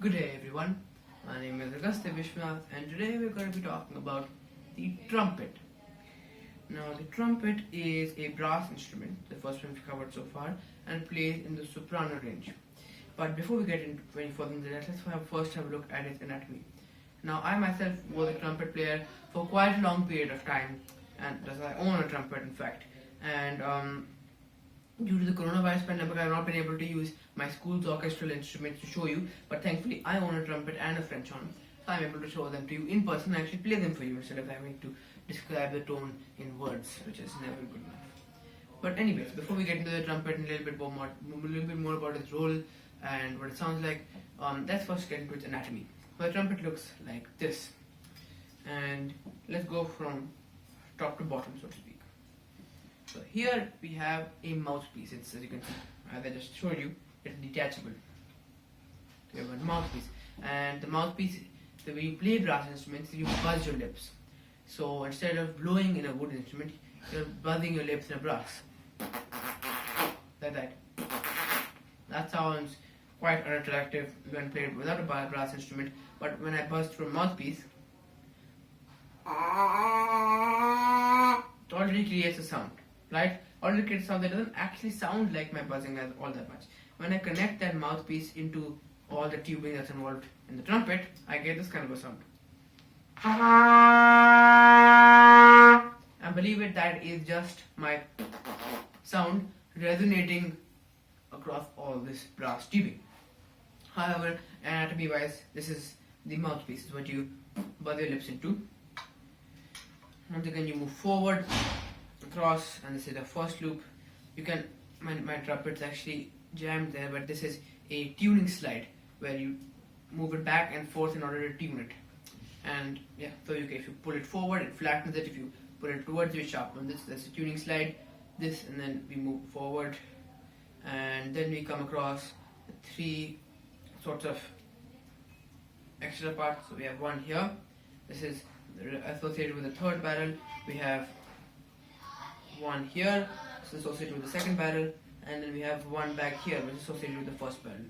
Good day everyone, my name is VishCo and today we're going to be talking about the trumpet. Now the trumpet is a brass instrument, the first one we've covered so far, and plays in the soprano range. But before we get into any further into that, let's first have a look at its anatomy. Now I myself was a trumpet player for quite a long period of time, and thus I own a trumpet in fact. And due to the coronavirus pandemic, I have not been able to use my school's orchestral instruments to show you, but thankfully I own a trumpet and a French horn, so I'm able to show them to you in person and actually play them for you instead of having to describe the tone in words, which is never good enough. But anyways, before we get into the trumpet and a little bit more about its role and what it sounds like, let's first get into its anatomy. So the trumpet looks like this, and let's go from top to bottom, so to speak. So here we have a mouthpiece. It's, as you can see, as I just showed you, it's detachable. So you have a mouthpiece, and the mouthpiece, the way you play brass instruments, you buzz your lips. So instead of blowing in a wood instrument, you're buzzing your lips in a brass, like that. That sounds quite unattractive when played without a brass instrument, but when I buzz through a mouthpiece, it already creates a sound. Right? Already creates a sound that doesn't actually sound like my buzzing as all that much. When I connect that mouthpiece into all the tubing that's involved in the trumpet, I get this kind of a sound. And believe it, that is just my sound resonating across all this brass tubing. However, anatomy wise, this is the mouthpiece, is what you buzz your lips into. Once again, you move forward, across, and this is the first loop. You can, my trumpet's actually jammed there, but this is a tuning slide where you move it back and forth in order to tune it. And yeah, so if you pull it forward, it flattens it. If you pull it towards you, it sharpens. That's a tuning slide. This, and then we move forward, and then we come across three sorts of extra parts. So we have one here. This is associated with the third barrel. We have one here, which is associated with the second barrel, and then we have one back here, which is associated with the first barrel.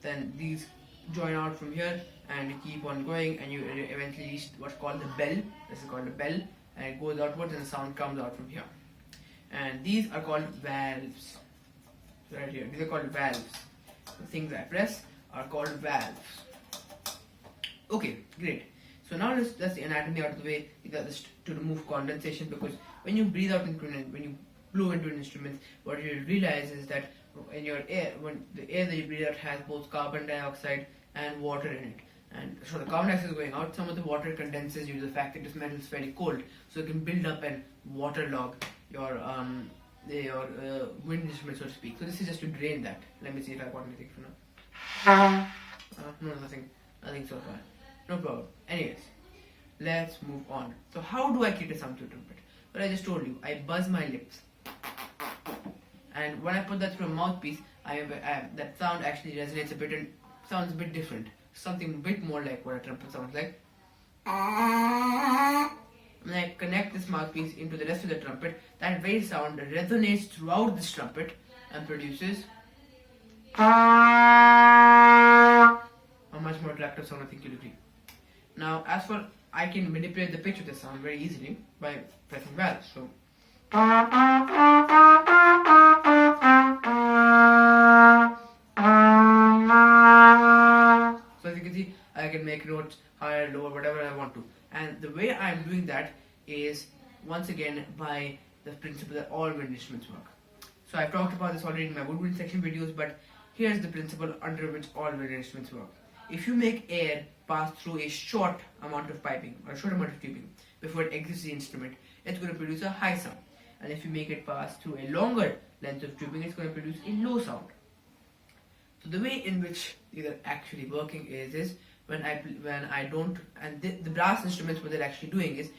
Then these join out from here, and you keep on going, and you eventually reach what's called the bell. This is called a bell, and it goes outwards, and the sound comes out from here. And these are called valves. Right here, these are called valves. The things I press are called valves. Okay, great. So now that's the anatomy out of the way. To remove condensation, because when you breathe out when you blow into an instrument, what you realize is that in your air, when the air that you breathe out has both carbon dioxide and water in it, and so the carbon dioxide is going out, some of the water condenses due to the fact that this metal is fairly cold, so it can build up and waterlog your wind instrument, so to speak. So this is just to drain that. Let me see if I got anything for now. No, nothing so far. No problem. Anyways, let's move on. So how do I create a sound to a trumpet? Well, I just told you, I buzz my lips, and when I put that through a mouthpiece, that sound actually resonates a bit and sounds a bit different. Something a bit more like what a trumpet sounds like. When I connect this mouthpiece into the rest of the trumpet, that very sound resonates throughout this trumpet and produces a much more attractive sound, I think you'll agree. Now, as for, I can manipulate the pitch of the sound very easily by pressing valves. So as you can see, I can make notes higher, lower, whatever I want to. And the way I'm doing that is, once again, by the principle that all wind instruments work. So I've talked about this already in my woodwind section videos, but here's the principle under which all wind instruments work. If you make air pass through a short amount of piping or a short amount of tubing before it exits the instrument, it's going to produce a high sound. And if you make it pass through a longer length of tubing, it's going to produce a low sound. So the way in which these are actually working is when I don't, and the brass instruments, what they're actually doing is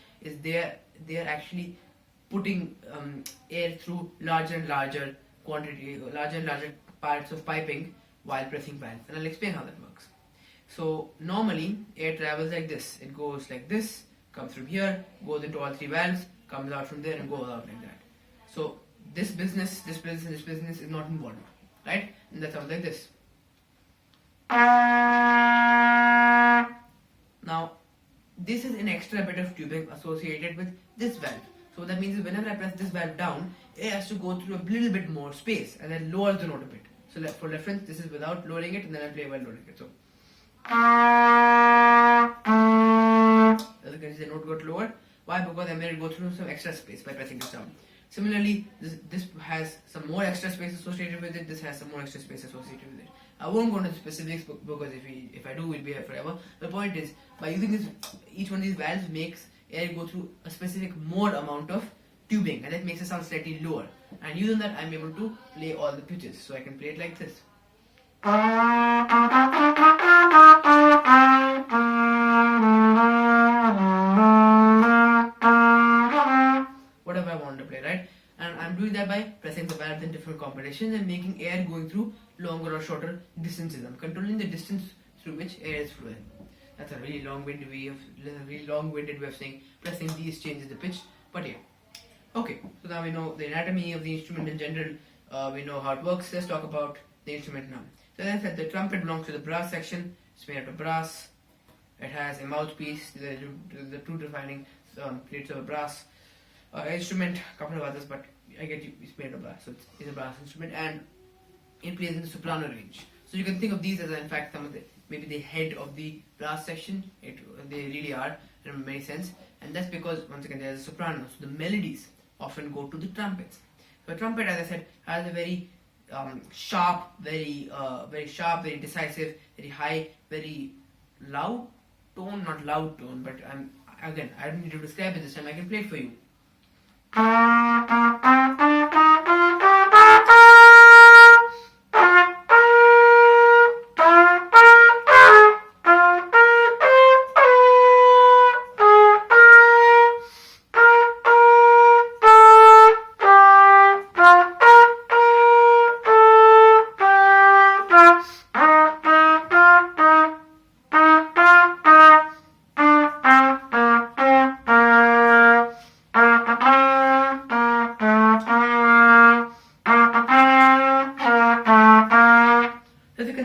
they're actually putting air through larger and larger parts of piping while pressing valves, and I'll explain how that works. So normally air travels like this. It goes like this, comes from here, goes into all three valves, comes out from there, and goes out like that. So this business is not involved, right? And that sounds like this. Now, this is an extra bit of tubing associated with this valve. So what that means is whenever I press this valve down, it has to go through a little bit more space and then lowers the note a bit. So for reference, this is without lowering it, and then I play while loading it. So as you can see, the note got lowered. Why? Because I made it go through some extra space by pressing this down. Similarly, this has some more extra space associated with it. This has some more extra space associated with it. I won't go into specifics because if I do, we'll be here forever. The point is, by using this, each one of these valves makes air go through a specific more amount of tubing, and that makes it sound slightly lower. And using that, I'm able to play all the pitches. So I can play it like this. Whatever I want to play, right? And I'm doing that by pressing the valve in different combinations and making air going through longer or shorter distances. I'm controlling the distance through which air is flowing. That's a really long-winded way of saying pressing these changes the pitch. But yeah. Okay, so now we know the anatomy of the instrument in general. We know how it works. Let's talk about the instrument now. So as I said, the trumpet belongs to the brass section. It's made out of brass. It has a mouthpiece, the two defining plates of brass. Instrument, a couple of others, but I get you, it's made of brass. So it's a brass instrument, and it plays in the soprano range. So you can think of these as in fact some of maybe the head of the brass section. They really are in many sense, and that's because once again there's a soprano. So the melodies often go to the trumpets. So a trumpet, as I said, has a very sharp, very decisive, very high, very loud tone, not loud tone, but I don't need to describe it this time. I can play it for you.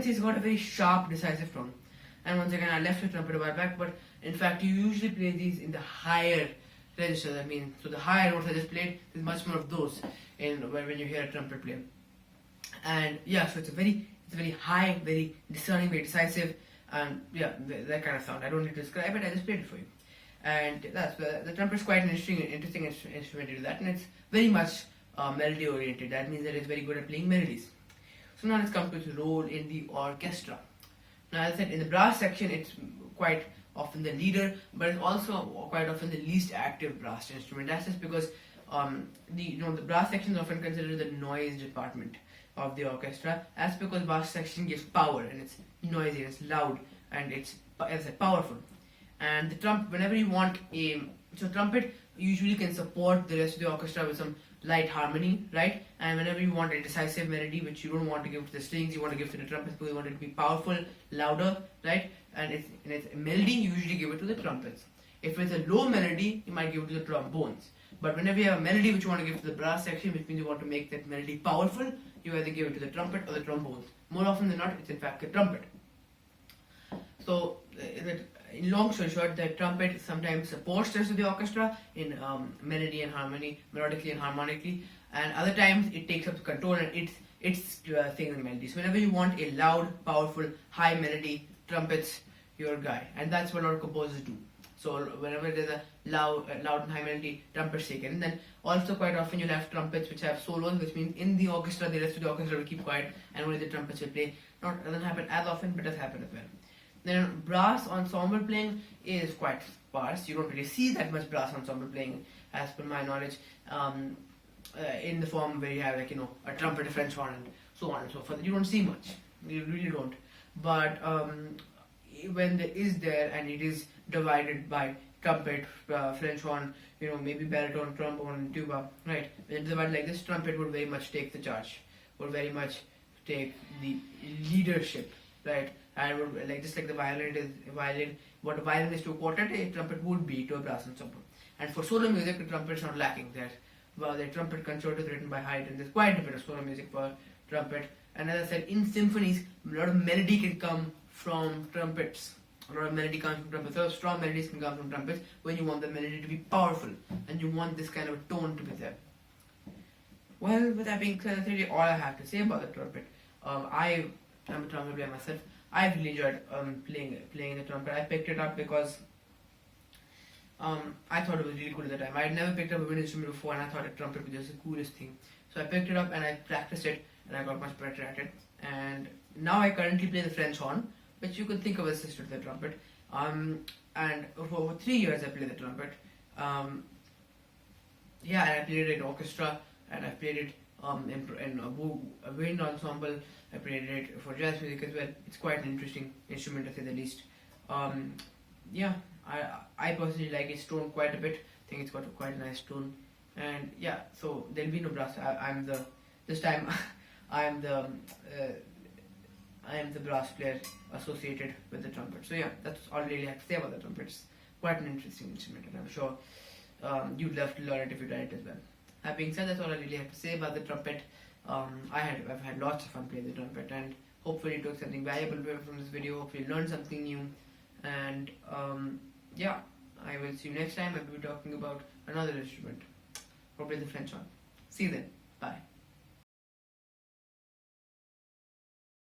It's got a very sharp, decisive tone. And once again, I left the trumpet a while back, but in fact, you usually play these in the higher registers. So the higher notes I just played, there's much more of those when you hear a trumpet play. And yeah, so it's a very high, very discerning, very decisive, and yeah, that kind of sound. I don't need to describe it. I just played it for you. And that's the trumpet is quite an interesting instrument to do that, and it's very much melody oriented. That means that it's very good at playing melodies. So now let's come to its role in the orchestra. Now, as I said, in the brass section, it's quite often the leader, but it's also quite often the least active brass instrument. That's just because the brass section is often considered the noise department of the orchestra. That's because brass section gives power, and it's noisy, it's loud, and it's, as I said, powerful. And the trumpet, whenever you want trumpet usually can support the rest of the orchestra with some light harmony, right? And whenever you want a decisive melody which you don't want to give to the strings, you want to give to the trumpet because you want it to be powerful, louder, right? And it's a melody, you usually give it to the trumpets. If it's a low melody, you might give it to the trombones. But whenever you have a melody which you want to give to the brass section, which means you want to make that melody powerful, you either give it to the trumpet or the trombones. More often than not, it's in fact the trumpet. So, in long story short, the trumpet sometimes supports the rest of the orchestra in melody and harmony, melodically and harmonically, and other times it takes up control and it's singing the melody. So whenever you want a loud, powerful, high melody, trumpet's your guy, and that's what a lot of composers do. So whenever there's a loud and high melody, trumpets taken. And then also quite often you'll have trumpets which have solos, which means in the orchestra, the rest of the orchestra will keep quiet and only the trumpets will play. Doesn't happen as often, but does happen as well. Then brass ensemble playing is quite sparse. You don't really see that much brass ensemble playing, as per my knowledge, in the form where you have a trumpet, a French horn, and so on and so forth. You don't see much. You really don't. But when there is there, and it is divided by trumpet, French horn, maybe baritone, trombone, and tuba, right? When it's divided like this, trumpet would very much take the charge, would very much take the leadership, right? And would, just like the violin, what a violin is to a quartet, a trumpet would be to a brass ensemble. And for solo music, the trumpet is not lacking there. Well, the trumpet concerto is written by Haydn. There's quite a bit of solo music for trumpet. And as I said, in symphonies, a lot of melody can come from trumpets. A lot of melody comes from trumpets. A lot of strong melodies can come from trumpets when you want the melody to be powerful and you want this kind of a tone to be there. Well, with that being said, that's really all I have to say about the trumpet. I am a trumpet player myself. I really enjoyed playing the trumpet. I picked it up because I thought it was really cool at the time. I had never picked up a wind instrument before, and I thought a trumpet was just the coolest thing. So I picked it up and I practiced it, and I got much better at it. And now I currently play the French horn, which you could think of as a sister to the trumpet. And for over 3 years I played the trumpet. And I played it in orchestra, and I played it in a wind ensemble. I played it for jazz music as well. It's quite an interesting instrument, to say the least. I personally like its tone quite a bit. I think it's got quite a nice tone. And yeah, so there'll be no brass. This time I am the brass player associated with the trumpet. So yeah, that's all I really have to say about the trumpet. It's quite an interesting instrument, and I'm sure you'd love to learn it if you try it as well. That being said, that's all I really have to say about the trumpet. I've had lots of fun playing the trumpet, and hopefully you took something valuable from this video. Hopefully you learned something new. And I will see you next time. I will be talking about another instrument, probably the French one. See you then.